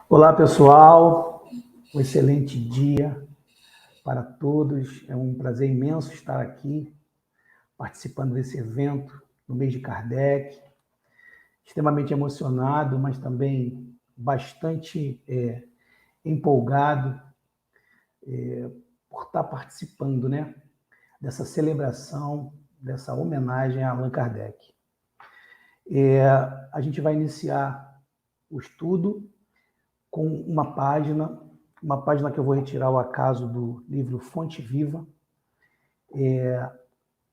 Olá, pessoal. Um excelente dia para todos. É um prazer imenso estar aqui participando desse evento no mês de Kardec. Extremamente emocionado, mas também bastante empolgado por estar participando, né, dessa celebração, dessa homenagem a Allan Kardec. A gente vai iniciar o estudo com uma página que eu vou retirar ao acaso do livro Fonte Viva.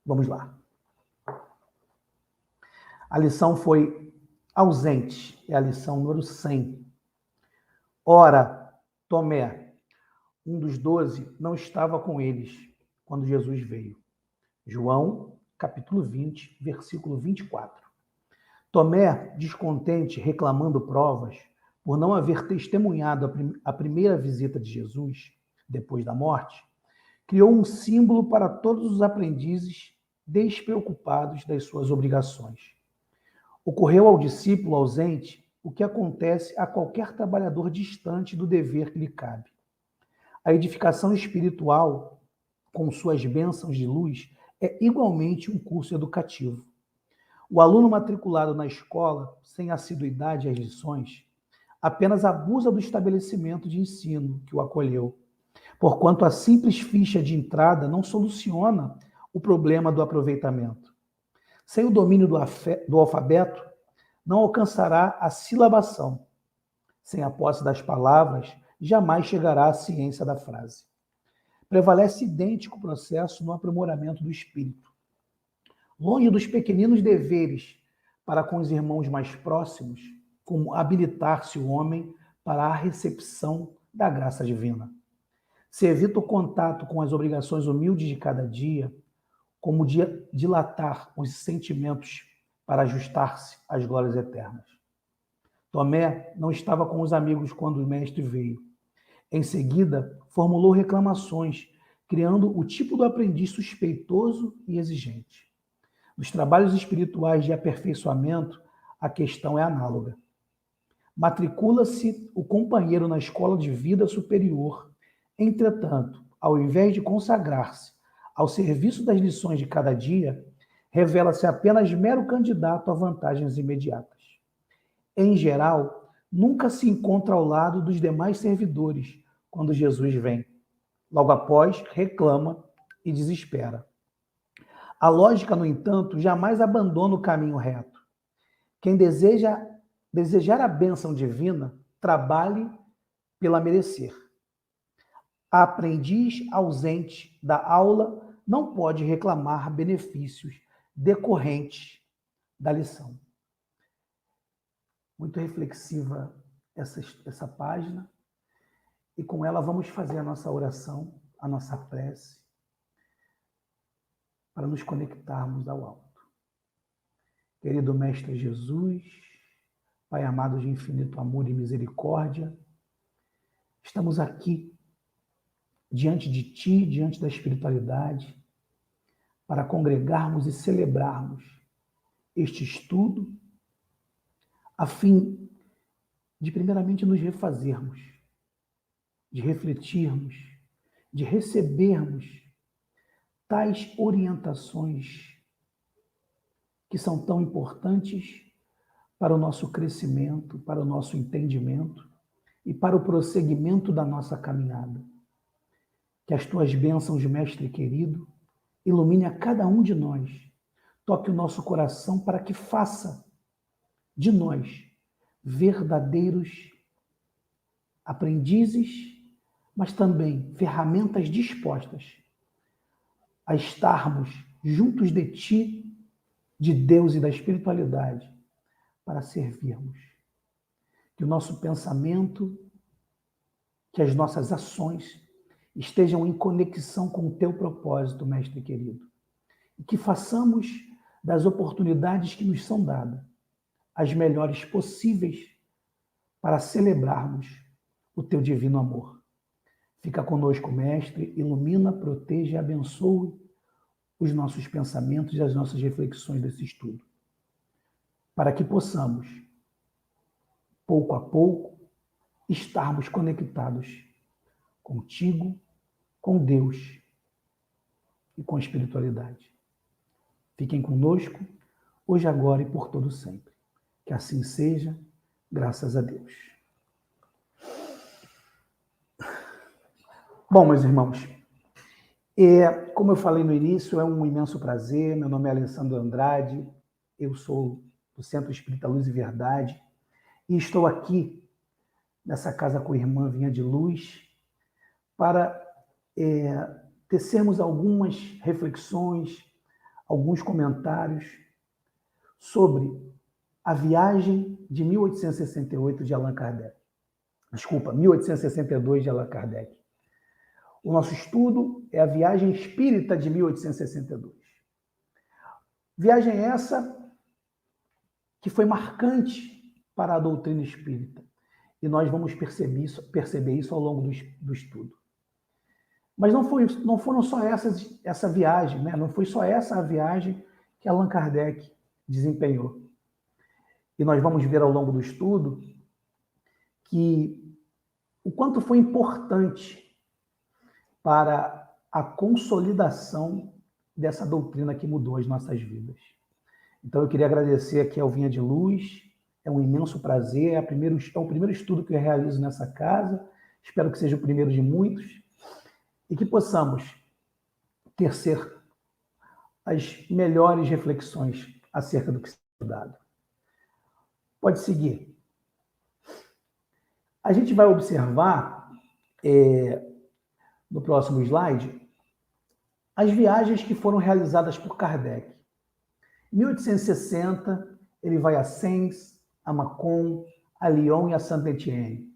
Vamos lá. A lição foi ausente, é a lição número 100. Ora, Tomé, um dos 12, não estava com eles quando Jesus veio. João, capítulo 20, versículo 24. Tomé, descontente, reclamando provas, por não haver testemunhado a primeira visita de Jesus, depois da morte, criou um símbolo para todos os aprendizes despreocupados das suas obrigações. Ocorreu ao discípulo ausente o que acontece a qualquer trabalhador distante do dever que lhe cabe. A edificação espiritual, com suas bênçãos de luz, é igualmente um curso educativo. O aluno matriculado na escola, sem assiduidade às lições, apenas abusa do estabelecimento de ensino que o acolheu, porquanto a simples ficha de entrada não soluciona o problema do aproveitamento. Sem o domínio do alfabeto, não alcançará a silabação. Sem a posse das palavras, jamais chegará à ciência da frase. Prevalece idêntico processo no aprimoramento do espírito. Longe dos pequeninos deveres para com os irmãos mais próximos, como habilitar-se o homem para a recepção da graça divina. Se evita o contato com as obrigações humildes de cada dia, como dilatar os sentimentos para ajustar-se às glórias eternas. Tomé não estava com os amigos quando o mestre veio. Em seguida, formulou reclamações, criando o tipo do aprendiz suspeitoso e exigente. Nos trabalhos espirituais de aperfeiçoamento, a questão é análoga. Matricula-se o companheiro na escola de vida superior. Entretanto, ao invés de consagrar-se ao serviço das lições de cada dia, revela-se apenas mero candidato a vantagens imediatas. Em geral, nunca se encontra ao lado dos demais servidores quando Jesus vem. Logo após, reclama e desespera. A lógica, no entanto, jamais abandona o caminho reto. Quem desejar a bênção divina, trabalhe pela merecer. A aprendiz ausente da aula não pode reclamar benefícios decorrentes da lição. Muito reflexiva essa página, e com ela vamos fazer a nossa oração, a nossa prece, para nos conectarmos ao alto. Querido Mestre Jesus, Pai amado de infinito amor e misericórdia, estamos aqui diante de Ti, diante da espiritualidade, para congregarmos e celebrarmos este estudo, a fim de primeiramente nos refazermos, de refletirmos, de recebermos tais orientações que são tão importantes para o nosso crescimento, para o nosso entendimento e para o prosseguimento da nossa caminhada. Que as Tuas bênçãos, Mestre querido, ilumine a cada um de nós, toque o nosso coração para que faça de nós verdadeiros aprendizes, mas também ferramentas dispostas a estarmos juntos de Ti, de Deus e da espiritualidade, para servirmos. Que o nosso pensamento, que as nossas ações estejam em conexão com o Teu propósito, Mestre querido. E que façamos das oportunidades que nos são dadas as melhores possíveis para celebrarmos o Teu divino amor. Fica conosco, Mestre, ilumina, proteja e abençoe os nossos pensamentos e as nossas reflexões desse estudo, para que possamos, pouco a pouco, estarmos conectados contigo, com Deus e com a espiritualidade. Fiquem conosco, hoje, agora e por todo sempre. Que assim seja, graças a Deus. Bom, meus irmãos, como eu falei no início, é um imenso prazer. Meu nome é Alessandro Andrade, eu sou do Centro Espírita Luz e Verdade e estou aqui nessa casa com a irmã Vinha de Luz para tecermos algumas reflexões, alguns comentários sobre a viagem de 1868 de Allan Kardec. Desculpa, 1862 de Allan Kardec. O nosso estudo é a Viagem Espírita de 1862. Viagem essa que foi marcante para a doutrina espírita. E nós vamos perceber isso ao longo do estudo. Mas não foram só essa viagem, né? Não foi só essa a viagem que Allan Kardec desempenhou. E nós vamos ver ao longo do estudo que o quanto foi importante para a consolidação dessa doutrina que mudou as nossas vidas. Então eu queria agradecer aqui ao Vinha de Luz, é um imenso prazer, é o primeiro estudo que eu realizo nessa casa, espero que seja o primeiro de muitos, e que possamos tecer as melhores reflexões acerca do que se é dado. Pode seguir. A gente vai observar, no próximo slide, as viagens que foram realizadas por Kardec. Em 1860, ele vai a Sens, a Mâcon, a Lyon e a Saint-Étienne.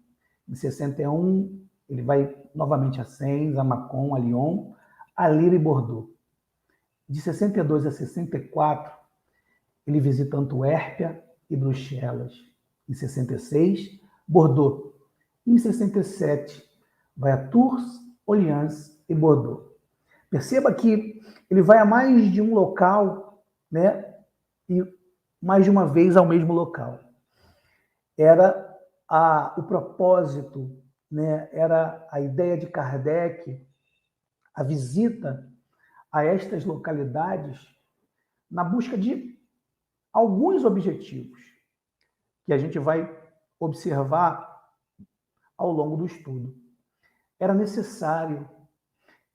Em 61, ele vai novamente a Sens, a Mâcon, a Lyon, a Lira e Bordeaux. De 62 a 64, ele visita Antuérpia e Bruxelas. Em 66, Bordeaux. Em 67, vai a Tours, Orleans e Bordeaux. Perceba que ele vai a mais de um local, né? E mais de uma vez ao mesmo local. Era o propósito, né? Era a ideia de Kardec, a visita a estas localidades na busca de alguns objetivos que a gente vai observar ao longo do estudo. Era necessário.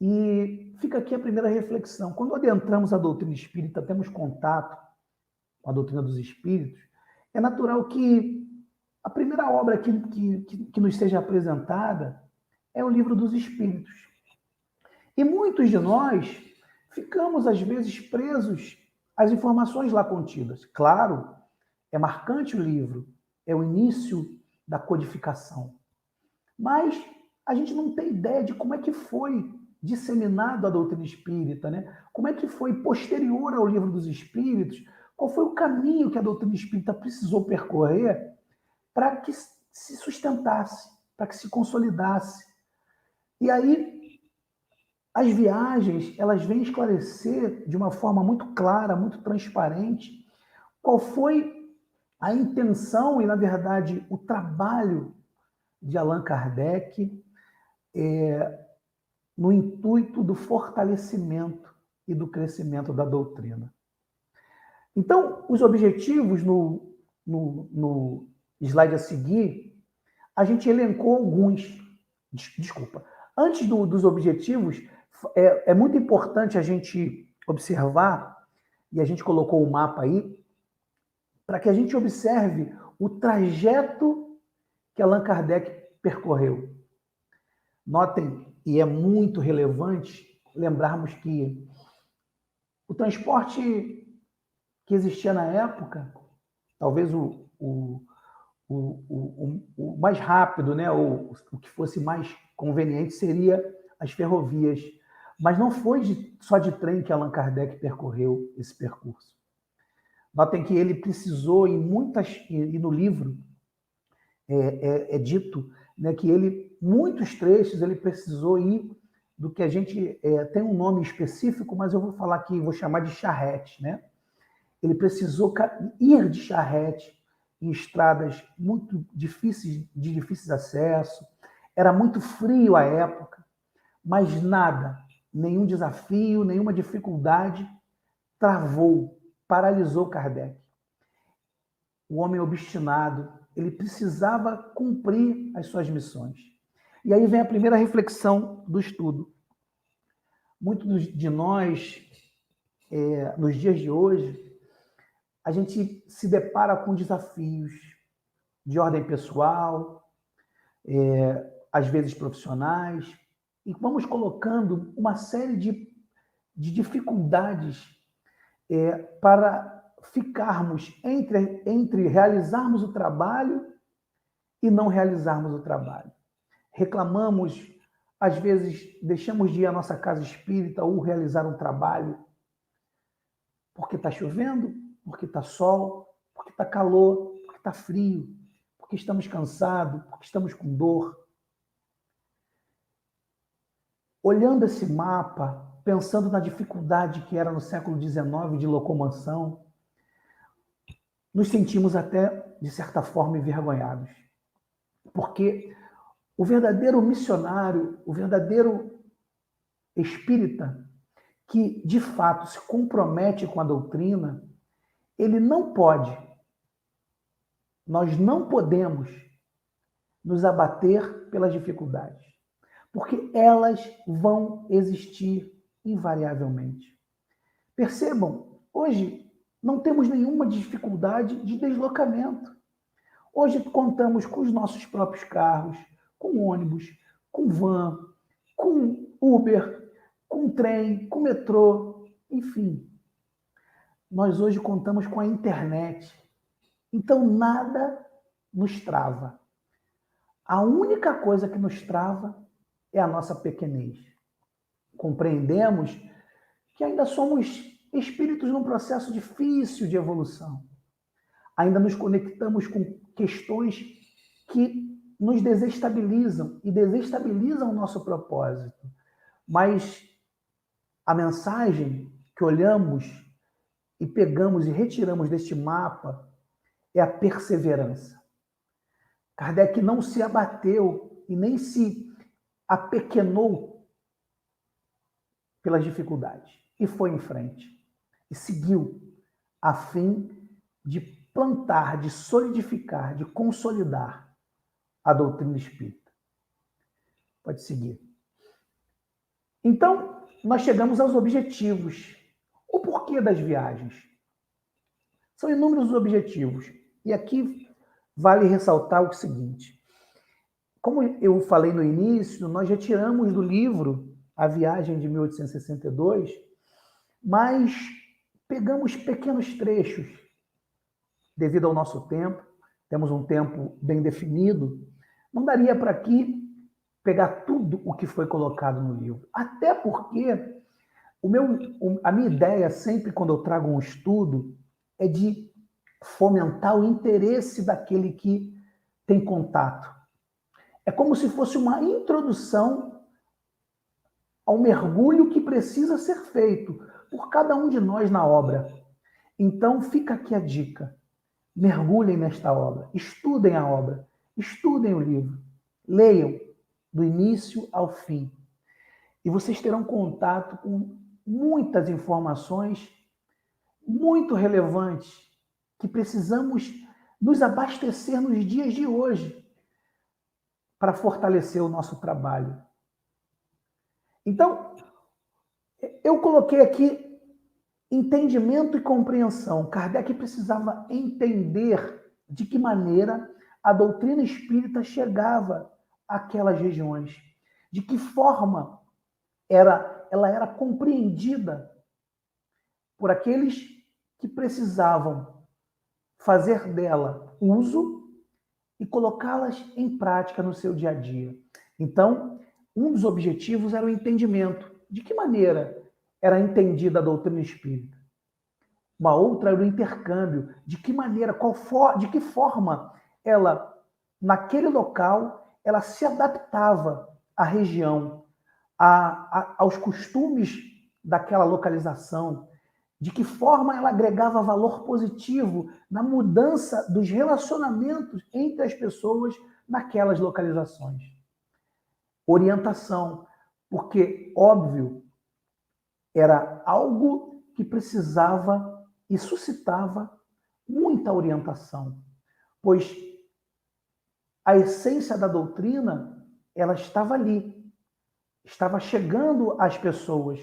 E fica aqui a primeira reflexão. Quando adentramos a doutrina espírita, temos contato com a doutrina dos espíritos, é natural que a primeira obra que nos seja apresentada é o Livro dos Espíritos. E muitos de nós ficamos, às vezes, presos às informações lá contidas. Claro, é marcante o livro, é o início da codificação. Mas a gente não tem ideia de como é que foi disseminado a doutrina espírita, né? Como é que foi posterior ao Livro dos Espíritos, qual foi o caminho que a doutrina espírita precisou percorrer para que se sustentasse, para que se consolidasse. E aí, as viagens, elas vêm esclarecer de uma forma muito clara, muito transparente, qual foi a intenção e, na verdade, o trabalho de Allan Kardec no intuito do fortalecimento e do crescimento da doutrina. Então, os objetivos no slide a seguir, a gente elencou alguns. Desculpa. Antes dos objetivos, é muito importante a gente observar, e a gente colocou o mapa aí, para que a gente observe o trajeto que Allan Kardec percorreu. Notem, e é muito relevante lembrarmos que o transporte que existia na época, talvez o mais rápido, né, o que fosse mais conveniente seria as ferrovias. Mas não foi só de trem que Allan Kardec percorreu esse percurso. Notem que ele precisou, e no livro é dito, né, que muitos trechos ele precisou ir do que a gente tem um nome específico, mas eu vou falar aqui, vou chamar de charrete, né? Ele precisou ir de charrete em estradas muito difíceis, de difícil acesso, era muito frio à época, mas nada, nenhum desafio, nenhuma dificuldade travou, paralisou Kardec. O homem obstinado, ele precisava cumprir as suas missões. E aí vem a primeira reflexão do estudo. Muitos de nós, nos dias de hoje, a gente se depara com desafios de ordem pessoal, às vezes profissionais, e vamos colocando uma série de dificuldades para ficarmos entre realizarmos o trabalho e não realizarmos o trabalho. Reclamamos, às vezes deixamos de ir à nossa casa espírita ou realizar um trabalho porque está chovendo, porque está sol, porque está calor, porque está frio, porque estamos cansados, porque estamos com dor. Olhando esse mapa, pensando na dificuldade que era no século XIX de locomoção, nos sentimos até, de certa forma, envergonhados. Porque o verdadeiro missionário, o verdadeiro espírita, que de fato se compromete com a doutrina, ele não pode, nós não podemos nos abater pelas dificuldades, porque elas vão existir invariavelmente. Percebam, hoje não temos nenhuma dificuldade de deslocamento. Hoje contamos com os nossos próprios carros, com ônibus, com van, com Uber, com trem, com metrô, enfim. Nós hoje contamos com a internet. Então nada nos trava. A única coisa que nos trava é a nossa pequenez. Compreendemos que ainda somos espíritos num processo difícil de evolução. Ainda nos conectamos com questões que nos desestabilizam e desestabilizam o nosso propósito. Mas a mensagem que olhamos e pegamos e retiramos deste mapa é a perseverança. Kardec não se abateu e nem se apequenou pelas dificuldades e foi em frente e seguiu a fim de plantar, de solidificar, de consolidar a doutrina espírita. Pode seguir. Então, nós chegamos aos objetivos. O porquê das viagens? São inúmeros os objetivos. E aqui vale ressaltar o seguinte. Como eu falei no início, nós retiramos do livro A Viagem de 1862, mas pegamos pequenos trechos. Devido ao nosso tempo, temos um tempo bem definido, não daria para aqui pegar tudo o que foi colocado no livro. Até porque a minha ideia, sempre quando eu trago um estudo, é de fomentar o interesse daquele que tem contato. É como se fosse uma introdução ao mergulho que precisa ser feito por cada um de nós na obra. Então, fica aqui a dica. Mergulhem nesta obra, estudem a obra, estudem o livro, leiam do início ao fim. E vocês terão contato com muitas informações muito relevantes que precisamos nos abastecer nos dias de hoje para fortalecer o nosso trabalho. Então, eu coloquei aqui entendimento e compreensão. Kardec precisava entender de que maneira a doutrina espírita chegava àquelas regiões, de que forma ela era compreendida por aqueles que precisavam fazer dela uso e colocá-las em prática no seu dia a dia. Então, um dos objetivos era o entendimento. De que maneira era entendida a doutrina espírita? Uma outra era o intercâmbio. De que maneira, de que forma ela, naquele local, ela se adaptava à região, aos costumes daquela localização, de que forma ela agregava valor positivo na mudança dos relacionamentos entre as pessoas naquelas localizações. Orientação, porque, óbvio, era algo que precisava e suscitava muita orientação, pois a essência da doutrina, ela estava ali, estava chegando às pessoas,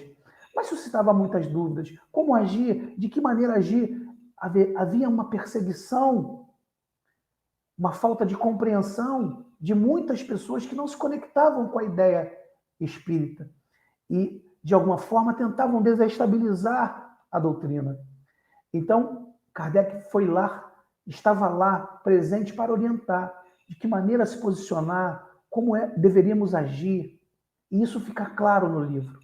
mas suscitava muitas dúvidas. Como agir? De que maneira agir? Havia uma perseguição, uma falta de compreensão de muitas pessoas que não se conectavam com a ideia espírita e, de alguma forma, tentavam desestabilizar a doutrina. Então, Kardec foi lá, estava lá, presente para orientar de que maneira se posicionar, como deveríamos agir. E isso fica claro no livro.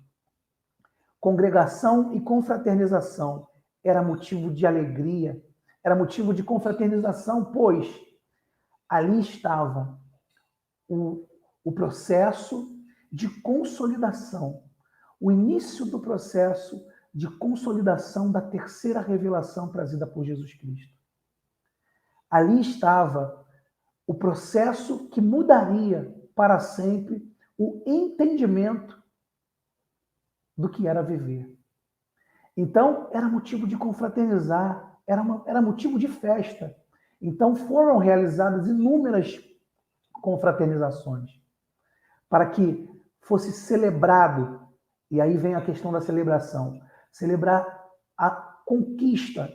Congregação e confraternização era motivo de alegria, era motivo de confraternização, pois ali estava o processo de consolidação, o início do processo de consolidação da terceira revelação trazida por Jesus Cristo. Ali estava o processo que mudaria para sempre o entendimento do que era viver. Então, era motivo de confraternizar, era motivo de festa. Então, foram realizadas inúmeras confraternizações para que fosse celebrado, e aí vem a questão da celebração, celebrar a conquista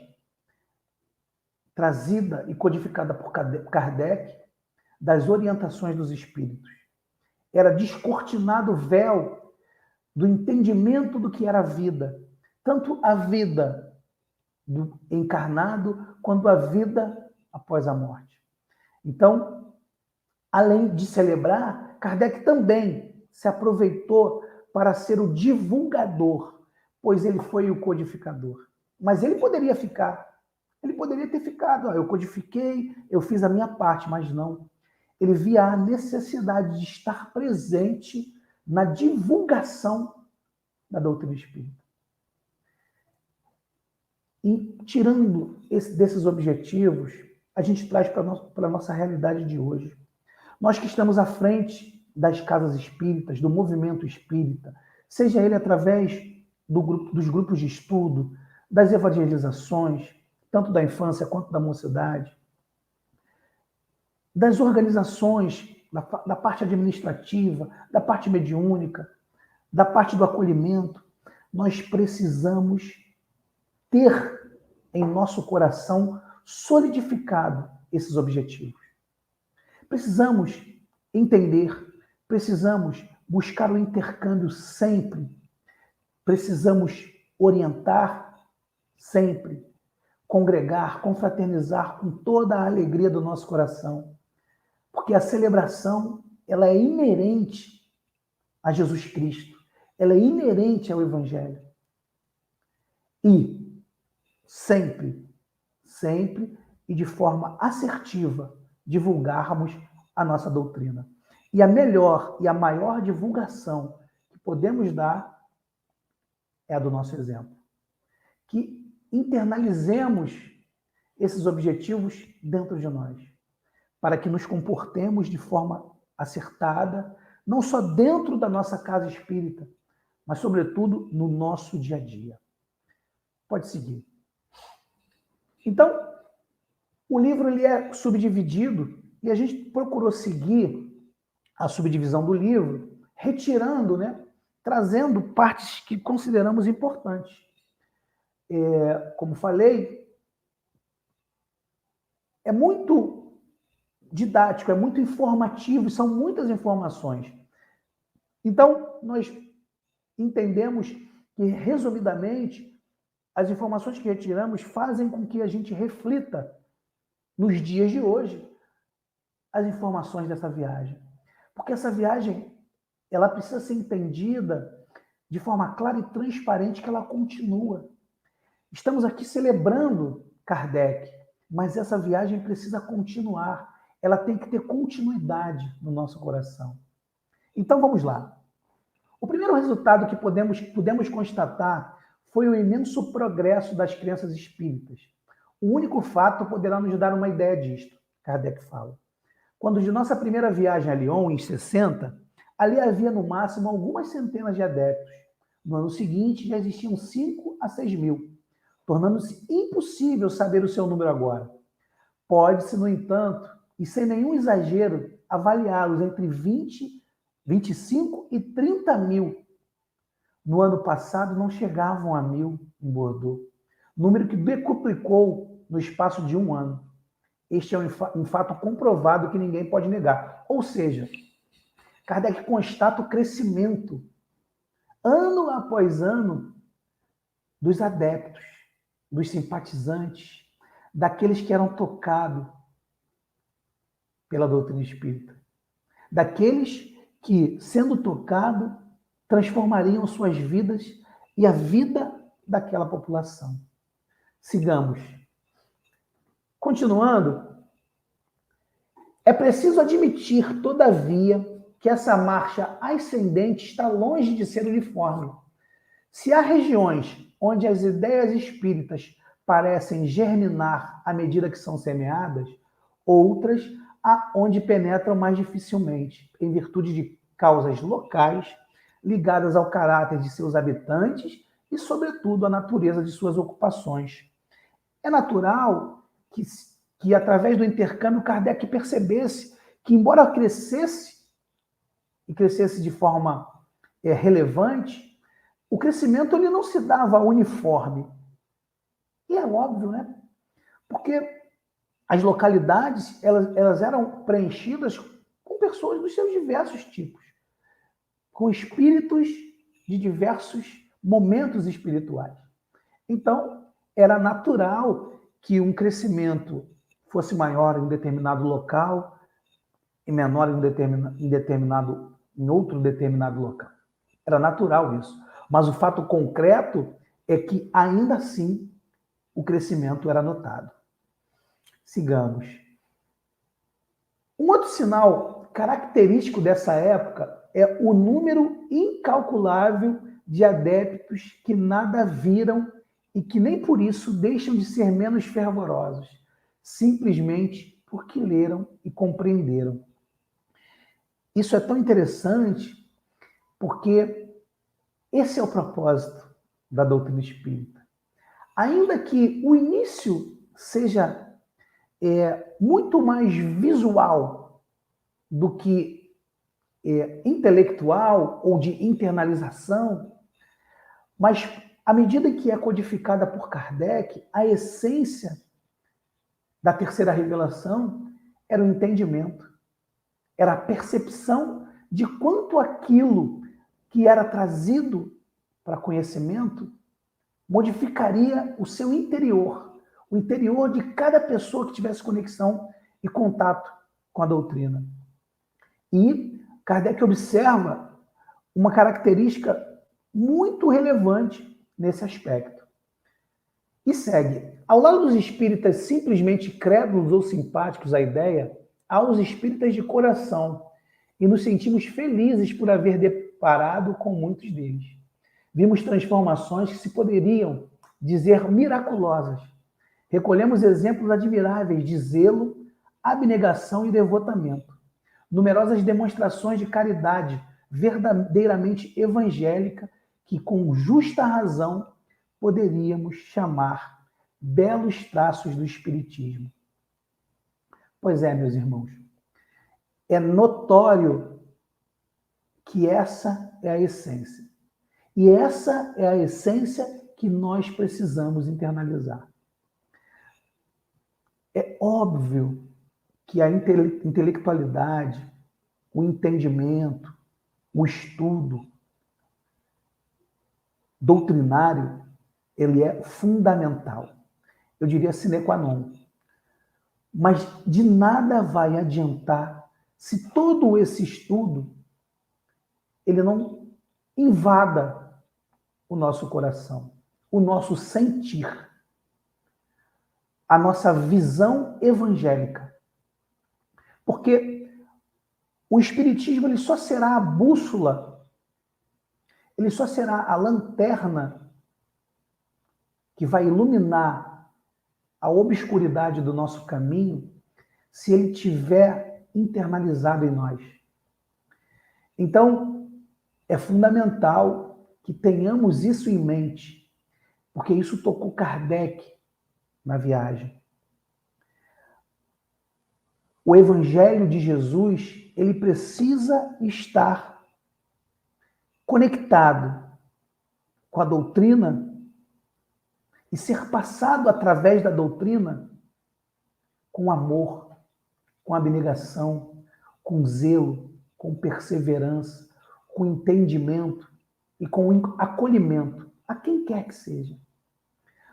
trazida e codificada por Kardec das orientações dos espíritos. Era descortinado o véu do entendimento do que era a vida, tanto a vida do encarnado quanto a vida após a morte. Então, além de celebrar, Kardec também se aproveitou para ser o divulgador, pois ele foi o codificador. Mas ele poderia ter ficado, eu codifiquei, eu fiz a minha parte, mas não. Ele via a necessidade de estar presente na divulgação da doutrina espírita. E tirando desses objetivos, a gente traz para a nossa realidade de hoje. Nós que estamos à frente das casas espíritas, do movimento espírita, seja ele através dos grupos de estudo, das evangelizações, tanto da infância quanto da mocidade, das organizações, da parte administrativa, da parte mediúnica, da parte do acolhimento, nós precisamos ter em nosso coração solidificado esses objetivos. Precisamos entender, precisamos buscar o intercâmbio sempre, precisamos orientar sempre, congregar, confraternizar com toda a alegria do nosso coração, porque a celebração, ela é inerente a Jesus Cristo, ela é inerente ao Evangelho. E sempre e de forma assertiva, divulgarmos a nossa doutrina. E a melhor e a maior divulgação que podemos dar é a do nosso exemplo. Que internalizemos esses objetivos dentro de nós, para que nos comportemos de forma acertada, não só dentro da nossa casa espírita, mas, sobretudo, no nosso dia a dia. Pode seguir. Então, o livro ele é subdividido e a gente procurou seguir a subdivisão do livro, retirando, trazendo partes que consideramos importantes. Como falei, é muito didático, é muito informativo, são muitas informações. Então, nós entendemos que, resumidamente, as informações que retiramos fazem com que a gente reflita, nos dias de hoje, as informações dessa viagem. Porque essa viagem, ela precisa ser entendida de forma clara e transparente que ela continua. Estamos aqui celebrando Kardec, mas essa viagem precisa continuar. Ela tem que ter continuidade no nosso coração. Então, vamos lá. O primeiro resultado que pudemos constatar foi o imenso progresso das crenças espíritas. O único fato poderá nos dar uma ideia disto, Kardec fala. Quando de nossa primeira viagem a Lyon, em 60, ali havia no máximo algumas centenas de adeptos. No ano seguinte, já existiam 5 a 6 mil, tornando-se impossível saber o seu número agora. Pode-se, no entanto, e sem nenhum exagero, avaliá-los entre 20, 25 e 30 mil. No ano passado, não chegavam a 1.000 em Bordeaux, número que decuplicou no espaço de um ano. Este é um fato comprovado que ninguém pode negar. Ou seja, Kardec constata o crescimento, ano após ano, dos adeptos, dos simpatizantes, daqueles que eram tocados pela doutrina espírita, daqueles que, sendo tocados, transformariam suas vidas e a vida daquela população. Sigamos. Continuando, é preciso admitir, todavia, que essa marcha ascendente está longe de ser uniforme. Se há regiões onde as ideias espíritas parecem germinar à medida que são semeadas, outras onde penetram mais dificilmente, em virtude de causas locais ligadas ao caráter de seus habitantes e, sobretudo, à natureza de suas ocupações. É natural que através do intercâmbio, Kardec percebesse que, embora crescesse de forma relevante, o crescimento ele não se dava uniforme. E é óbvio, né? Porque as localidades elas eram preenchidas com pessoas dos seus diversos tipos, com espíritos de diversos momentos espirituais. Então, era natural que um crescimento fosse maior em um determinado local e menor em outro determinado local. Era natural isso. Mas o fato concreto é que, ainda assim, o crescimento era notado. Sigamos. Um outro sinal característico dessa época é o número incalculável de adeptos que nada viram e que nem por isso deixam de ser menos fervorosos, simplesmente porque leram e compreenderam. Isso é tão interessante porque esse é o propósito da doutrina espírita. Ainda que o início seja muito mais visual do que intelectual ou de internalização, mas à medida que é codificada por Kardec, a essência da terceira revelação era o entendimento, era a percepção de quanto aquilo que era trazido para conhecimento modificaria o seu interior, o interior de cada pessoa que tivesse conexão e contato com a doutrina. E Kardec observa uma característica muito relevante nesse aspecto. E segue. Ao lado dos espíritas simplesmente crédulos ou simpáticos à ideia, há os espíritas de coração, e nos sentimos felizes por haver deparado com muitos deles. Vimos transformações que se poderiam dizer miraculosas. Recolhemos exemplos admiráveis de zelo, abnegação e devotamento. Numerosas demonstrações de caridade verdadeiramente evangélica que, com justa razão, poderíamos chamar belos traços do Espiritismo. Pois é, meus irmãos, é notório que essa é a essência. E essa é a essência que nós precisamos internalizar. É óbvio que a intelectualidade, o entendimento, o estudo doutrinário, ele é fundamental. Eu diria sine qua non. Mas de nada vai adiantar se todo esse estudo ele não invada o nosso coração, o nosso sentir, a nossa visão evangélica. Porque o Espiritismo ele só será a bússola, ele só será a lanterna que vai iluminar a obscuridade do nosso caminho se ele tiver internalizado em nós. Então, é fundamental que tenhamos isso em mente, porque isso tocou Kardec na viagem. O Evangelho de Jesus, ele precisa estar conectado com a doutrina e ser passado através da doutrina com amor, com abnegação, com zelo, com perseverança, com entendimento e com acolhimento a quem quer que seja.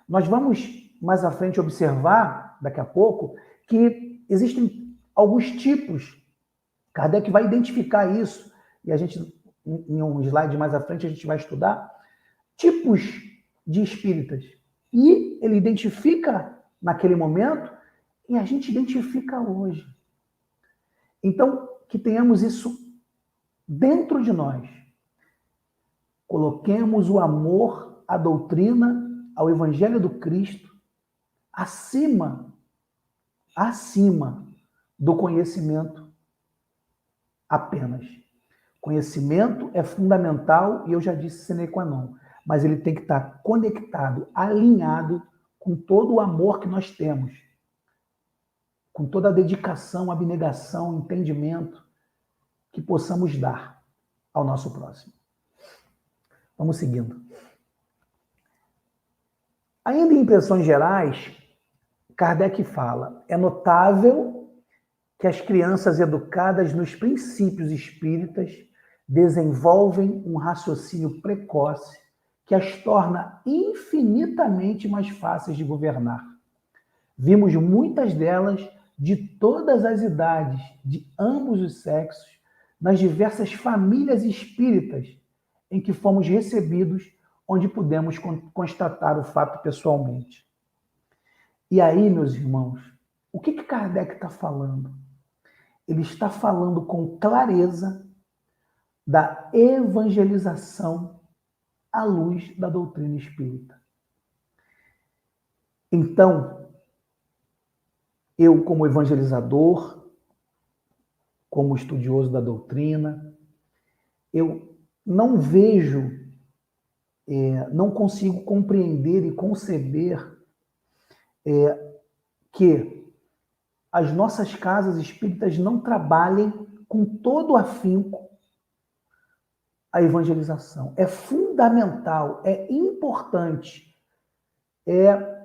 Nós vamos mais à frente observar, daqui a pouco, que existem alguns tipos. Kardec vai identificar isso, e a gente, em um slide mais à frente, a gente vai estudar tipos de espíritas. E ele identifica naquele momento e a gente identifica hoje. Então, que tenhamos isso dentro de nós. Coloquemos o amor à doutrina, ao Evangelho do Cristo, acima do conhecimento apenas. Conhecimento é fundamental e eu já disse sine qua non, mas ele tem que estar conectado, alinhado com todo o amor que nós temos, com toda a dedicação, abnegação, entendimento que possamos dar ao nosso próximo. Vamos seguindo. Ainda em impressões gerais, Kardec fala: é notável que as crianças educadas nos princípios espíritas desenvolvem um raciocínio precoce que as torna infinitamente mais fáceis de governar. Vimos muitas delas de todas as idades, de ambos os sexos, nas diversas famílias espíritas em que fomos recebidos, onde pudemos constatar o fato pessoalmente. E aí, meus irmãos, o que Kardec está falando? Ele está falando com clareza da evangelização à luz da doutrina espírita. Então, eu, como evangelizador, como estudioso da doutrina, eu não vejo, não consigo compreender e conceber que as nossas casas espíritas não trabalhem com todo o afinco a evangelização. É fundamental, é importante, é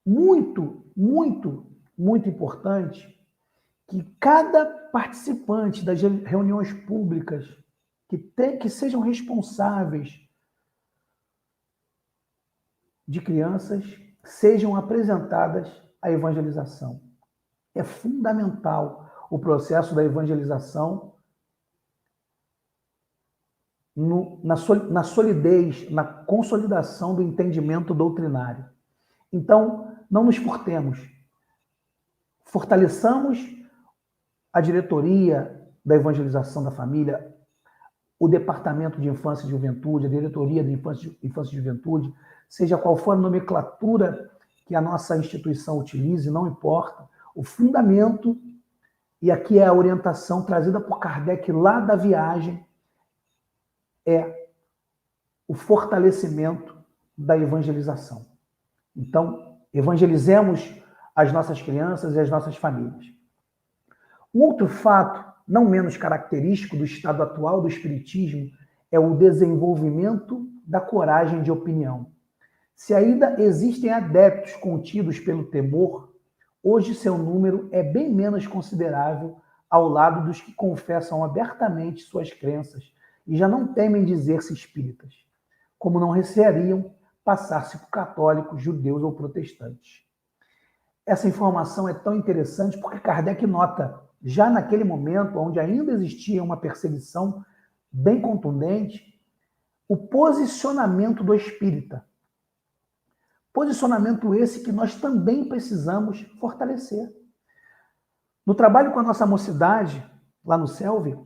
muito, muito, muito importante que cada participante das reuniões públicas que sejam responsáveis de crianças sejam apresentadas à evangelização. É fundamental o processo da evangelização na solidez, na consolidação do entendimento doutrinário. Então, não nos furtemos. Fortaleçamos a diretoria da evangelização da família, o departamento de infância e juventude, a diretoria de infância e juventude, seja qual for a nomenclatura que a nossa instituição utilize, não importa. O fundamento, e aqui é a orientação trazida por Kardec lá da viagem, é o fortalecimento da evangelização. Então, evangelizemos as nossas crianças e as nossas famílias. Um outro fato, não menos característico do estado atual do espiritismo, é o desenvolvimento da coragem de opinião. Se ainda existem adeptos contidos pelo temor, hoje seu número é bem menos considerável ao lado dos que confessam abertamente suas crenças e já não temem dizer-se espíritas, como não receariam passar-se por católicos, judeus ou protestantes. Essa informação é tão interessante porque Kardec nota, já naquele momento, onde ainda existia uma perseguição bem contundente, o posicionamento do espírita. Posicionamento esse que nós também precisamos fortalecer. No trabalho com a nossa mocidade, lá no CELV,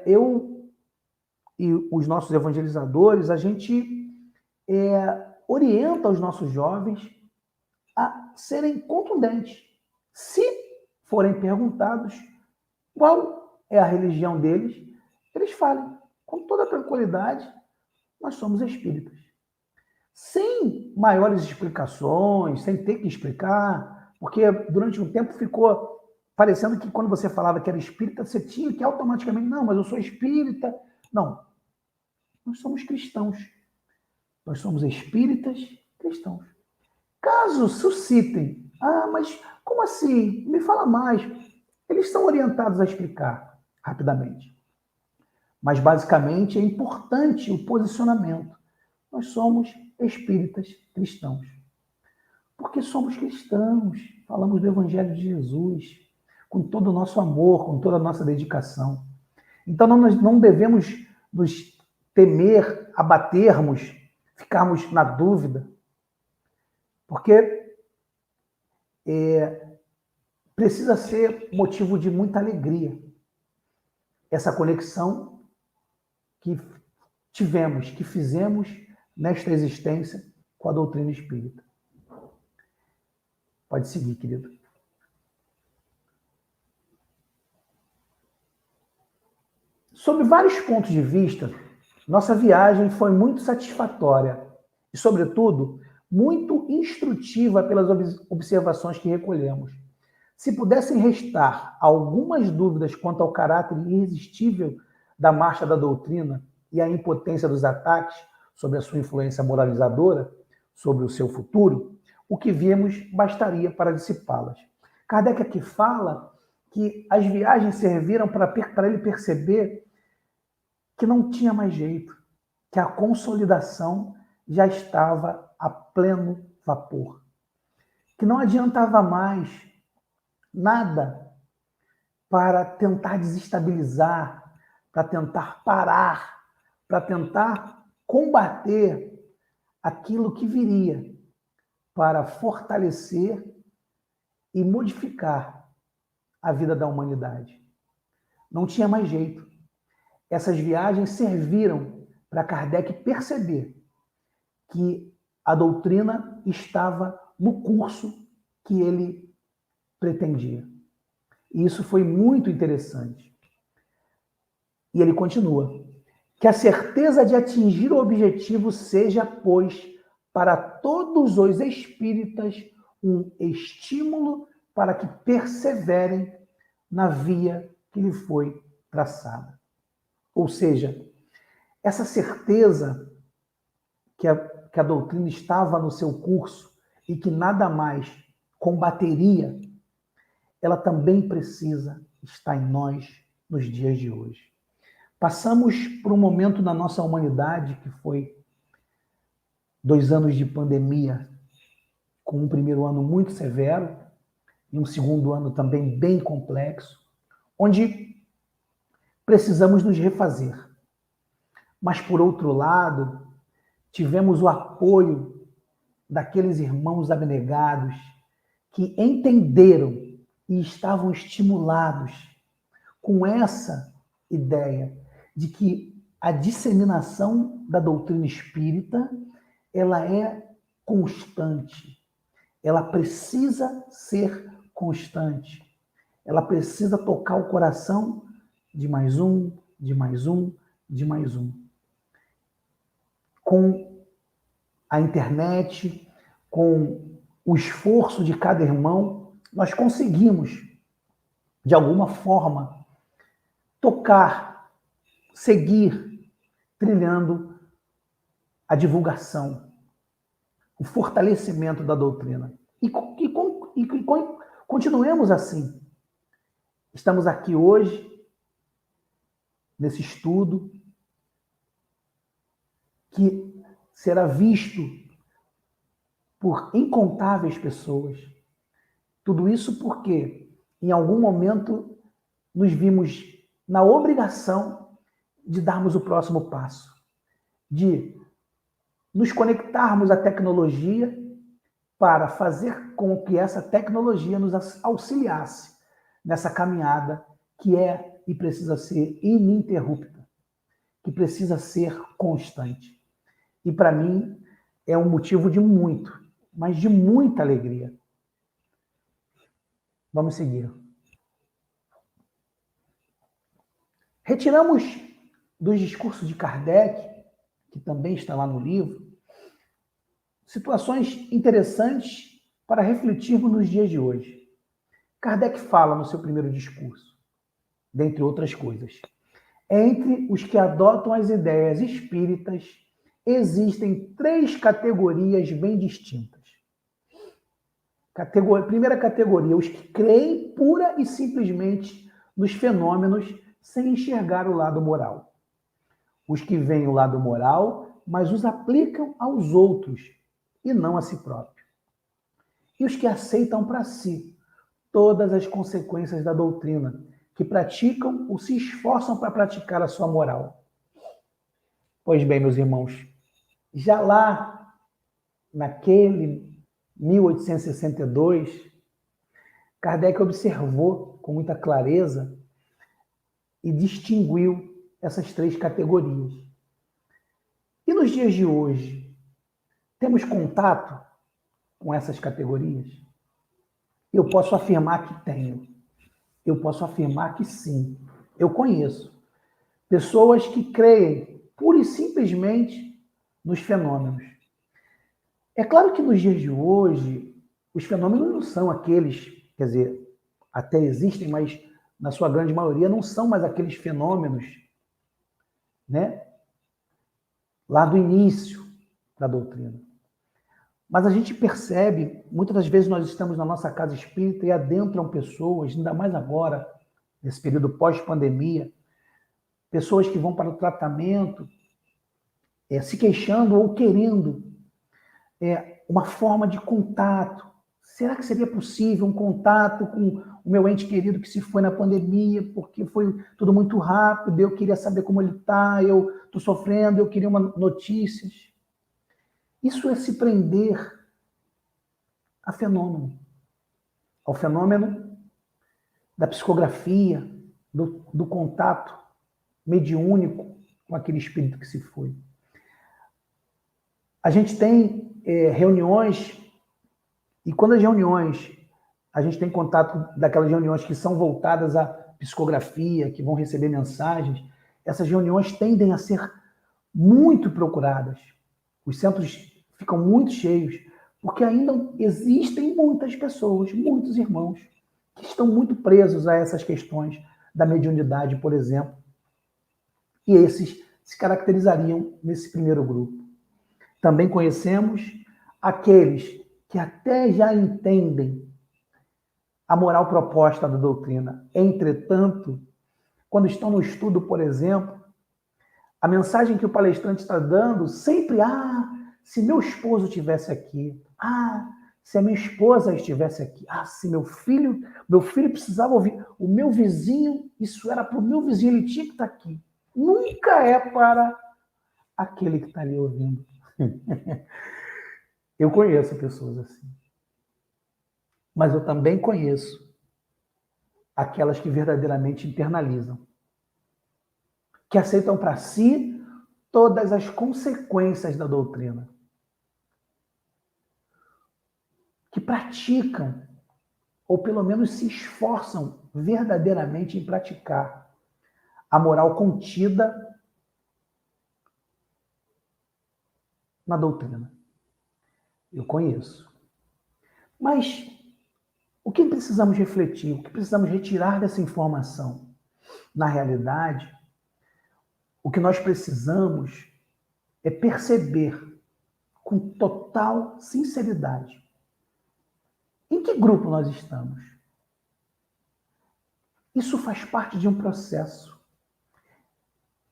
eu e os nossos evangelizadores, a gente orienta os nossos jovens a serem contundentes. Se forem perguntados qual é a religião deles, eles falem com toda tranquilidade: nós somos espíritas. Sem maiores explicações, sem ter que explicar, porque durante um tempo ficou parecendo que quando você falava que era espírita, você tinha que automaticamente, não, mas eu sou espírita. Não, nós somos cristãos. Nós somos espíritas cristãos. Caso suscitem, mas como assim? Me fala mais. Eles são orientados a explicar rapidamente. Mas, basicamente, é importante o posicionamento. Nós somos espíritas cristãos. Porque somos cristãos, falamos do Evangelho de Jesus, com todo o nosso amor, com toda a nossa dedicação. Então, nós não devemos nos temer, abatermos, ficarmos na dúvida, porque precisa ser motivo de muita alegria essa conexão que tivemos, que fizemos nesta existência com a doutrina espírita. Pode seguir, querido. Sob vários pontos de vista, nossa viagem foi muito satisfatória e, sobretudo, muito instrutiva pelas observações que recolhemos. Se pudessem restar algumas dúvidas quanto ao caráter irresistível da marcha da doutrina e a impotência dos ataques sobre a sua influência moralizadora sobre o seu futuro, o que vimos bastaria para dissipá-las. Kardec aqui fala que as viagens serviram para ele perceber que não tinha mais jeito, que a consolidação já estava a pleno vapor, que não adiantava mais nada para tentar desestabilizar, para tentar parar, para tentar combater aquilo que viria para fortalecer e modificar a vida da humanidade. Não tinha mais jeito. Essas viagens serviram para Kardec perceber que a doutrina estava no curso que ele pretendia. E isso foi muito interessante. E ele continua: que a certeza de atingir o objetivo seja, pois, para todos os espíritas um estímulo para que perseverem na via que lhe foi traçada. Ou seja, essa certeza que a doutrina estava no seu curso e que nada mais combateria, ela também precisa estar em nós nos dias de hoje. Passamos por um momento na nossa humanidade que foi 2 anos de pandemia, com um primeiro ano muito severo e um segundo ano também bem complexo, onde precisamos nos refazer. Mas, por outro lado, tivemos o apoio daqueles irmãos abnegados que entenderam e estavam estimulados com essa ideia de que a disseminação da doutrina espírita, ela é constante. Ela precisa ser constante. Ela precisa tocar o coração de mais um, de mais um, de mais um. Com a internet, com o esforço de cada irmão, nós conseguimos, de alguma forma, tocar, seguir, trilhando a divulgação, o fortalecimento da doutrina. E continuemos assim. Estamos aqui hoje, nesse estudo, que será visto por incontáveis pessoas. Tudo isso porque, em algum momento, nos vimos na obrigação de darmos o próximo passo, de nos conectarmos à tecnologia para fazer com que essa tecnologia nos auxiliasse nessa caminhada que é e precisa ser ininterrupta, que precisa ser constante. E para mim, é um motivo de muito, mas de muita alegria. Vamos seguir. Retiramos dos discursos de Kardec, que também está lá no livro, situações interessantes para refletirmos nos dias de hoje. Kardec fala no seu primeiro discurso, dentre outras coisas, entre os que adotam as ideias espíritas, existem 3 categorias bem distintas. Primeira categoria, os que creem pura e simplesmente nos fenômenos sem enxergar o lado moral. Os que veem o lado moral, mas os aplicam aos outros e não a si próprio. E os que aceitam para si todas as consequências da doutrina, que praticam ou se esforçam para praticar a sua moral. Pois bem, meus irmãos, já lá naquele 1862, Kardec observou com muita clareza e distinguiu essas 3 categorias. E nos dias de hoje, temos contato com essas categorias? Eu posso afirmar que tenho. Eu posso afirmar que sim. Eu conheço pessoas que creem pura e simplesmente nos fenômenos. É claro que nos dias de hoje, os fenômenos não são aqueles, quer dizer, até existem, mas na sua grande maioria não são mais aqueles fenômenos, né, lá do início da doutrina. Mas a gente percebe, muitas das vezes nós estamos na nossa casa espírita e adentram pessoas, ainda mais agora, nesse período pós-pandemia, pessoas que vão para o tratamento, se queixando ou querendo uma forma de contato. Será que seria possível um contato com o meu ente querido que se foi na pandemia, porque foi tudo muito rápido, eu queria saber como ele está, eu estou sofrendo, eu queria notícias. Isso é se prender a fenômeno, ao fenômeno da psicografia, do contato mediúnico com aquele espírito que se foi. A gente tem reuniões, e quando as reuniões, a gente tem contato daquelas reuniões que são voltadas à psicografia, que vão receber mensagens, essas reuniões tendem a ser muito procuradas. Os centros ficam muito cheios, porque ainda existem muitas pessoas, muitos irmãos, que estão muito presos a essas questões da mediunidade, por exemplo. E esses se caracterizariam nesse primeiro grupo. Também conhecemos aqueles que até já entendem a moral proposta da doutrina. Entretanto, quando estão no estudo, por exemplo, a mensagem que o palestrante está dando sempre, se meu esposo estivesse aqui, se a minha esposa estivesse aqui, se meu filho precisava ouvir, o meu vizinho, isso era para o meu vizinho, ele tinha que estar aqui. Nunca é para aquele que está ali ouvindo. Eu conheço pessoas assim. Mas eu também conheço aquelas que verdadeiramente internalizam, que aceitam para si todas as consequências da doutrina, que praticam, ou pelo menos se esforçam verdadeiramente em praticar a moral contida na doutrina. Eu conheço. Mas o que precisamos refletir, o que precisamos retirar dessa informação? Na realidade, o que nós precisamos é perceber com total sinceridade em que grupo nós estamos. Isso faz parte de um processo.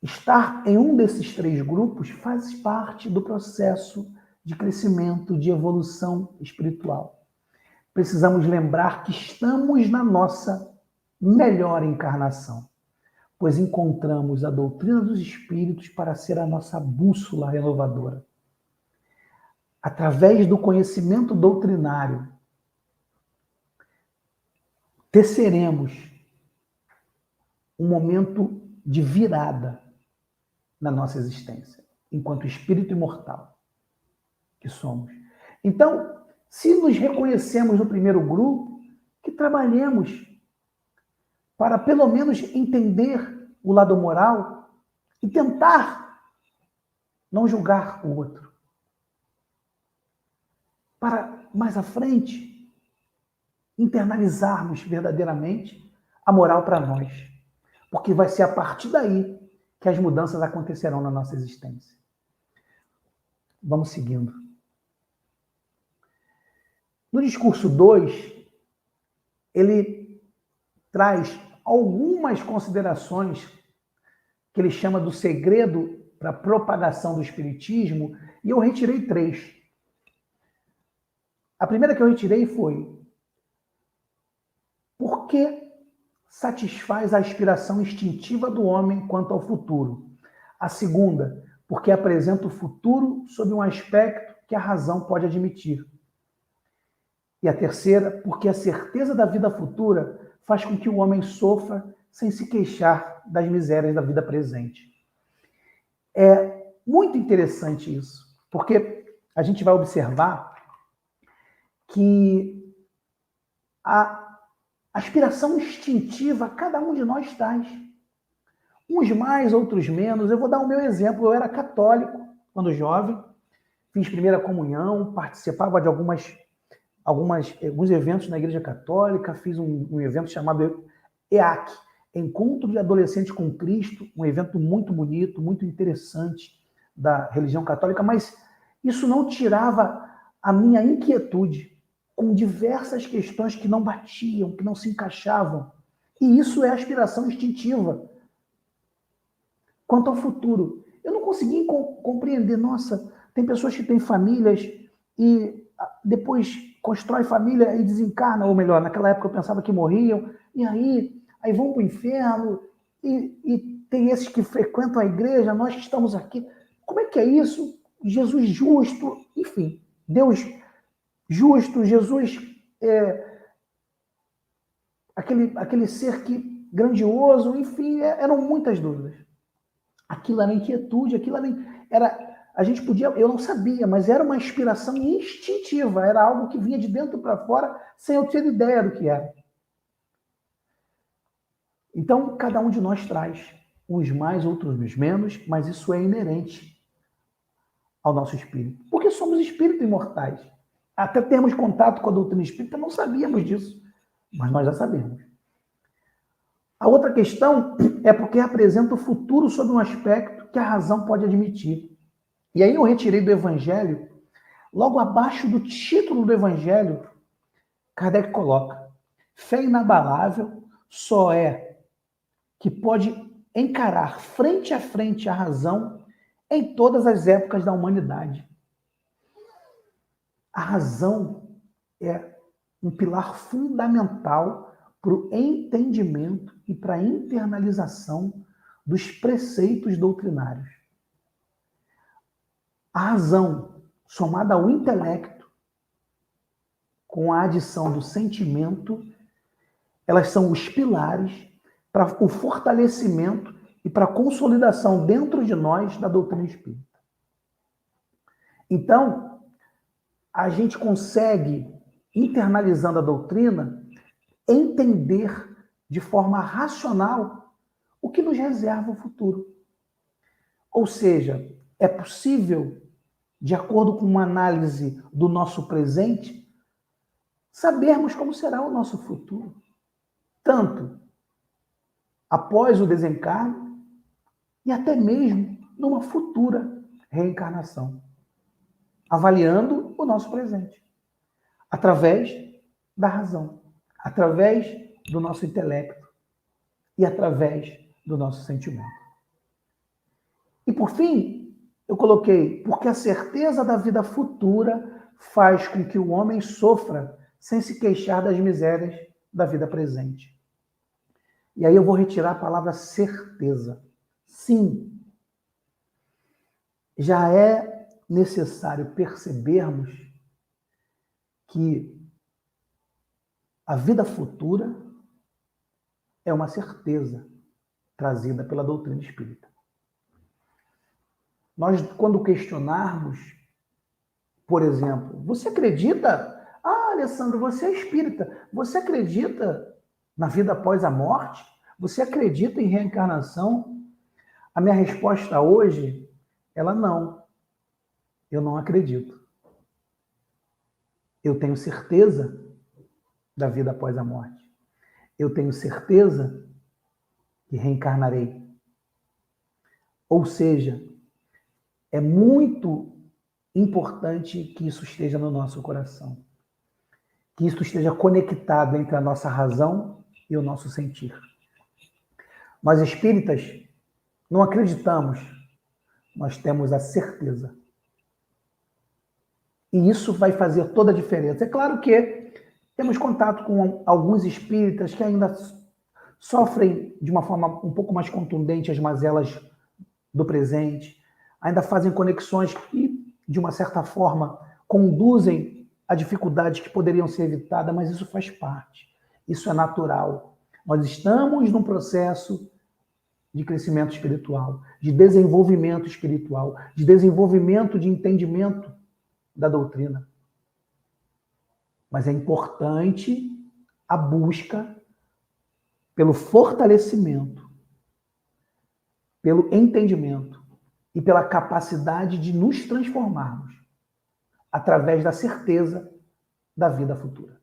Estar em um desses 3 grupos faz parte do processo de crescimento, de evolução espiritual. Precisamos lembrar que estamos na nossa melhor encarnação, pois encontramos a doutrina dos espíritos para ser a nossa bússola renovadora. Através do conhecimento doutrinário, teceremos um momento de virada na nossa existência, enquanto espírito imortal. que somos. Então, se nos reconhecemos no primeiro grupo, que trabalhemos para pelo menos entender o lado moral e tentar não julgar o outro. Para mais à frente internalizarmos verdadeiramente a moral para nós. Porque vai ser a partir daí que as mudanças acontecerão na nossa existência. Vamos seguindo. No discurso 2, ele traz algumas considerações que ele chama do segredo para a propagação do espiritismo, e eu retirei 3. A primeira que eu retirei foi: por que satisfaz a aspiração instintiva do homem quanto ao futuro? A segunda, porque apresenta o futuro sob um aspecto que a razão pode admitir. E a terceira, porque a certeza da vida futura faz com que o homem sofra sem se queixar das misérias da vida presente. É muito interessante isso, porque a gente vai observar que a aspiração instintiva cada um de nós traz. Uns mais, outros menos. Eu vou dar o meu exemplo. Eu era católico quando jovem, fiz primeira comunhão, participava de alguns eventos na Igreja Católica, fiz um evento chamado EAC, Encontro de Adolescente com Cristo, um evento muito bonito, muito interessante da religião católica, mas isso não tirava a minha inquietude com diversas questões que não batiam, que não se encaixavam. E isso é aspiração instintiva. Quanto ao futuro, eu não consegui compreender, nossa, tem pessoas que têm famílias e depois constrói família e desencarna, ou melhor, naquela época eu pensava que morriam, e aí vão para o inferno, e tem esses que frequentam a igreja, nós que estamos aqui. Como é que é isso? Jesus justo, enfim, Deus justo, Jesus aquele ser que grandioso, enfim, eram muitas dúvidas. Aquilo era inquietude, aquilo era a gente podia, eu não sabia, mas era uma inspiração instintiva, era algo que vinha de dentro para fora, sem eu ter ideia do que era. Então, cada um de nós traz, uns mais, outros menos, mas isso é inerente ao nosso espírito, porque somos espíritos imortais. Até termos contato com a doutrina espírita, não sabíamos disso, mas nós já sabemos. A outra questão é porque apresenta o futuro sob um aspecto que a razão pode admitir. E aí eu retirei do Evangelho, logo abaixo do título do Evangelho, Kardec coloca: fé inabalável só é que pode encarar frente a frente a razão em todas as épocas da humanidade. A razão é um pilar fundamental para o entendimento e para a internalização dos preceitos doutrinários. A razão, somada ao intelecto, com a adição do sentimento, elas são os pilares para o fortalecimento e para a consolidação dentro de nós da doutrina espírita. Então, a gente consegue, internalizando a doutrina, entender de forma racional o que nos reserva o futuro. Ou seja, é possível, de acordo com uma análise do nosso presente, sabermos como será o nosso futuro, tanto após o desencarne e até mesmo numa futura reencarnação, avaliando o nosso presente, através da razão, através do nosso intelecto e através do nosso sentimento. E por fim, eu coloquei, porque a certeza da vida futura faz com que o homem sofra sem se queixar das misérias da vida presente. E aí eu vou retirar a palavra certeza. Sim, já é necessário percebermos que a vida futura é uma certeza trazida pela doutrina espírita. Nós, quando questionarmos Por exemplo, você acredita? Ah, Alessandro, você é espírita. Você acredita na vida após a morte? Você acredita em reencarnação? A minha resposta hoje, ela não. Eu não acredito. Eu tenho certeza da vida após a morte. Eu tenho certeza que reencarnarei. Ou seja, é muito importante que isso esteja no nosso coração. Que isso esteja conectado entre a nossa razão e o nosso sentir. Nós espíritas não acreditamos, nós temos a certeza. E isso vai fazer toda a diferença. É claro que temos contato com alguns espíritas que ainda sofrem de uma forma um pouco mais contundente as mazelas do presente, ainda fazem conexões que, de uma certa forma, conduzem a dificuldades que poderiam ser evitadas, mas isso faz parte. Isso é natural. Nós estamos num processo de crescimento espiritual, de desenvolvimento espiritual, de desenvolvimento de entendimento da doutrina. Mas é importante a busca pelo fortalecimento, pelo entendimento e pela capacidade de nos transformarmos através da certeza da vida futura.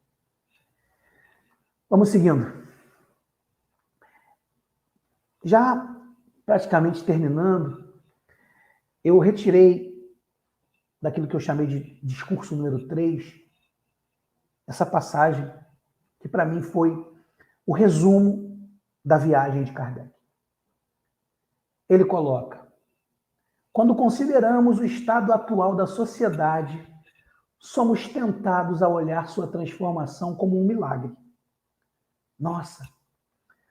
Vamos seguindo. Já praticamente terminando, eu retirei daquilo que eu chamei de discurso número 3, essa passagem que para mim foi o resumo da viagem de Kardec. Ele coloca: quando consideramos o estado atual da sociedade, somos tentados a olhar sua transformação como um milagre. Nossa!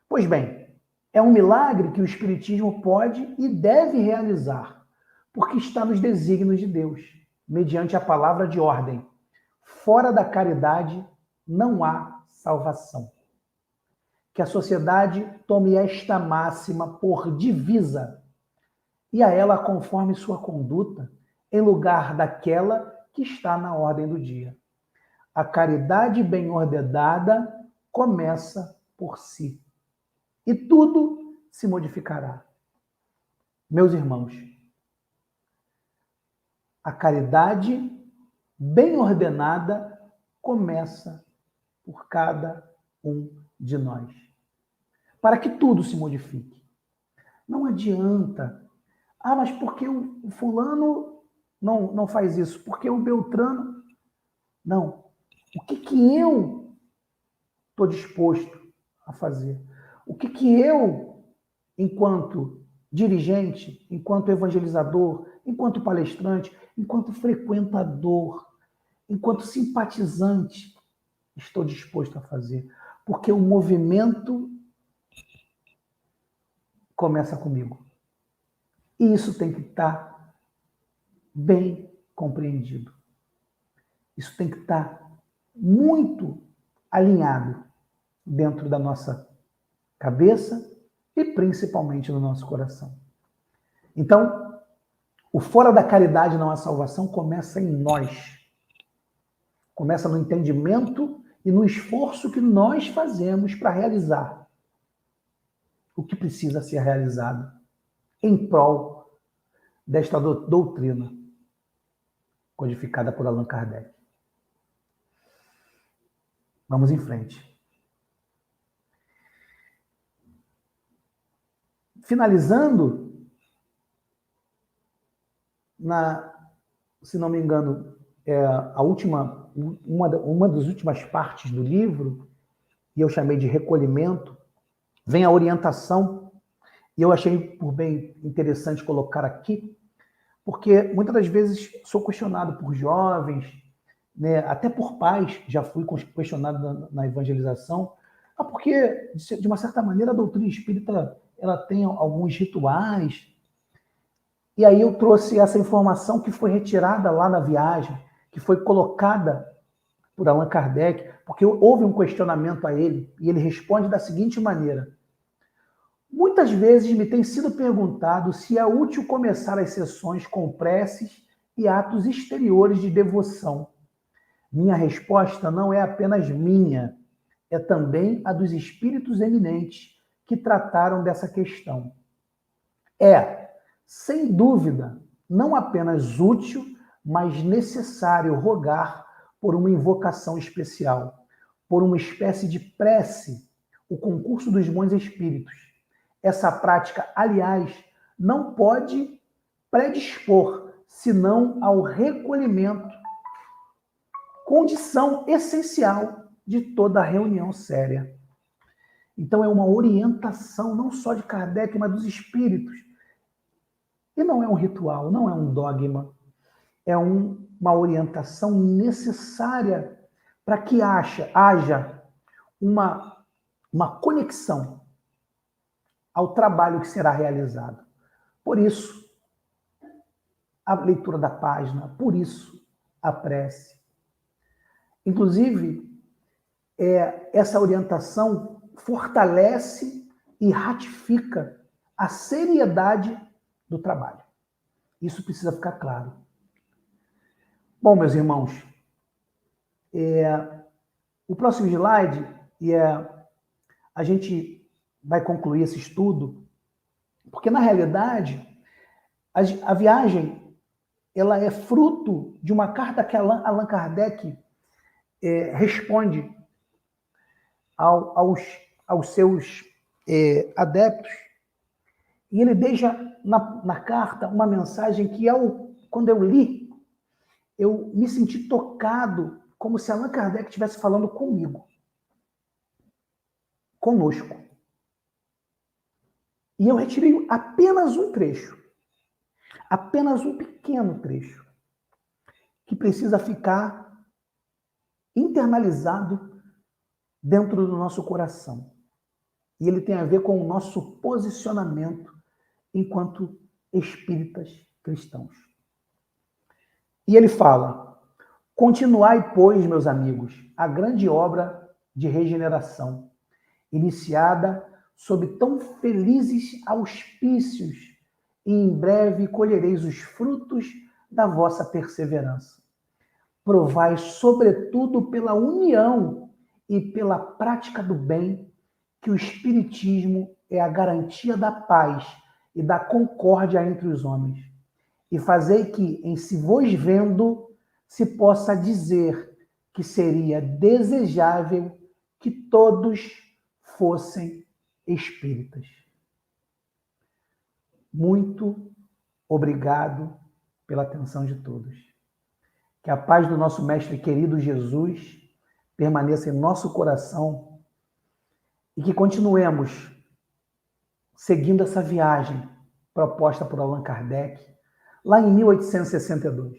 Pois bem, é um milagre que o Espiritismo pode e deve realizar, porque está nos desígnios de Deus, mediante a palavra de ordem. Fora da caridade não há salvação. Que a sociedade tome esta máxima por divisa e a ela conforme sua conduta, em lugar daquela que está na ordem do dia. A caridade bem ordenada começa por si. E tudo se modificará. Meus irmãos, a caridade bem ordenada começa por cada um de nós. Para que tudo se modifique. Não adianta. Ah, mas por que o fulano não faz isso? Por que o Beltrano? Não. O que eu estou disposto a fazer? O que eu, enquanto dirigente, enquanto evangelizador, enquanto palestrante, enquanto frequentador, enquanto simpatizante, estou disposto a fazer? Porque o movimento começa comigo. E isso tem que estar bem compreendido. Isso tem que estar muito alinhado dentro da nossa cabeça e principalmente no nosso coração. Então, o fora da caridade não há salvação começa em nós. Começa no entendimento e no esforço que nós fazemos para realizar o que precisa ser realizado em prol desta doutrina codificada por Allan Kardec. Vamos em frente. Finalizando, se não me engano, uma das últimas partes do livro, e eu chamei de recolhimento, vem a orientação, e eu achei por bem interessante colocar aqui, porque muitas das vezes sou questionado por jovens, né, até por pais, já fui questionado na evangelização, porque, de uma certa maneira, a doutrina espírita ela tem alguns rituais. E aí eu trouxe essa informação que foi retirada lá na viagem, que foi colocada por Allan Kardec, porque houve um questionamento a ele, e ele responde da seguinte maneira: muitas vezes me tem sido perguntado se é útil começar as sessões com preces e atos exteriores de devoção. Minha resposta não é apenas minha, é também a dos espíritos eminentes que trataram dessa questão. É, sem dúvida, não apenas útil, mas necessário rogar por uma invocação especial, por uma espécie de prece, o concurso dos bons espíritos. Essa prática, aliás, não pode predispor, senão ao recolhimento, condição essencial de toda reunião séria. Então, é uma orientação não só de Kardec, mas dos espíritos. E não é um ritual, não é um dogma, é uma orientação necessária para que haja uma conexão ao trabalho que será realizado. Por isso, a leitura da página, por isso, a prece. Inclusive, essa orientação fortalece e ratifica a seriedade do trabalho. Isso precisa ficar claro. Bom, meus irmãos, o próximo slide, a gente vai concluir esse estudo, porque, na realidade, a viagem ela é fruto de uma carta que Allan Kardec responde aos seus adeptos, e ele deixa na carta uma mensagem que, quando eu li, eu me senti tocado, como se Allan Kardec estivesse falando comigo, conosco. E eu retirei apenas um trecho, apenas um pequeno trecho, que precisa ficar internalizado dentro do nosso coração. E ele tem a ver com o nosso posicionamento enquanto espíritas cristãos. E ele fala: continuai, pois, meus amigos, a grande obra de regeneração, iniciada sob tão felizes auspícios, e em breve colhereis os frutos da vossa perseverança. Provai, sobretudo, pela união e pela prática do bem, que o Espiritismo é a garantia da paz e da concórdia entre os homens. E fazei que, em se vos vendo, se possa dizer que seria desejável que todos fossem espíritas. Muito obrigado pela atenção de todos. Que a paz do nosso Mestre querido Jesus permaneça em nosso coração e que continuemos seguindo essa viagem proposta por Allan Kardec, lá em 1862.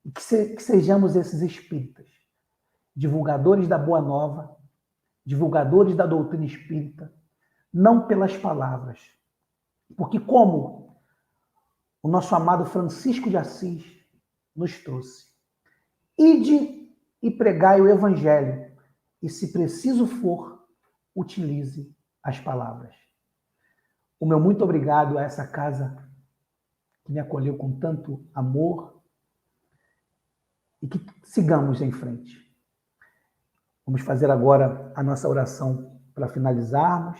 E que sejamos esses espíritas, divulgadores da Boa Nova, divulgadores da doutrina espírita, não pelas palavras, porque, como o nosso amado Francisco de Assis nos trouxe, ide e pregai o Evangelho, e, se preciso for, utilize as palavras. O meu muito obrigado a essa casa que me acolheu com tanto amor, e que sigamos em frente. Vamos fazer agora a nossa oração para finalizarmos.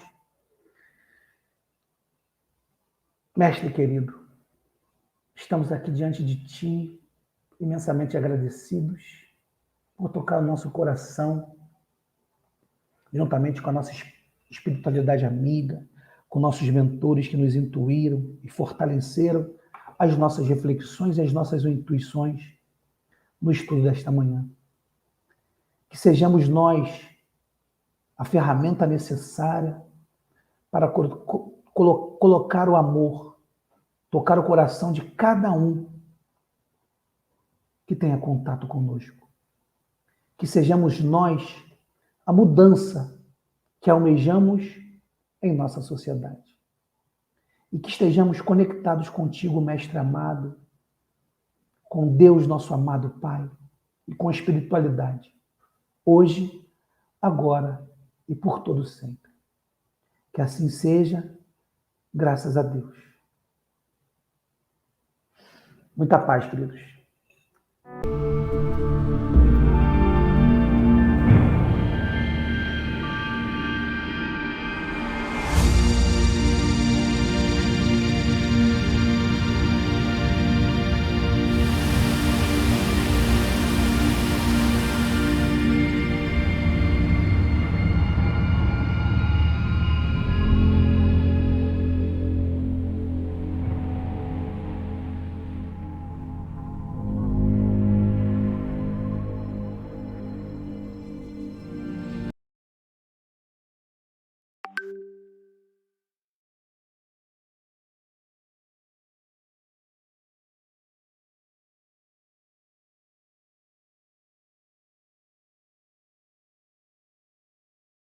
Mestre querido, estamos aqui diante de Ti, imensamente agradecidos por tocar o nosso coração, juntamente com a nossa espiritualidade amiga, com nossos mentores que nos intuíram e fortaleceram as nossas reflexões e as nossas intuições no estudo desta manhã. Que sejamos nós a ferramenta necessária para colocar o amor, tocar o coração de cada um que tenha contato conosco. Que sejamos nós a mudança que almejamos em nossa sociedade. E que estejamos conectados contigo, Mestre amado, com Deus, nosso amado Pai, e com a espiritualidade, hoje, agora e por todo sempre. Que assim seja, graças a Deus. Muita paz, queridos.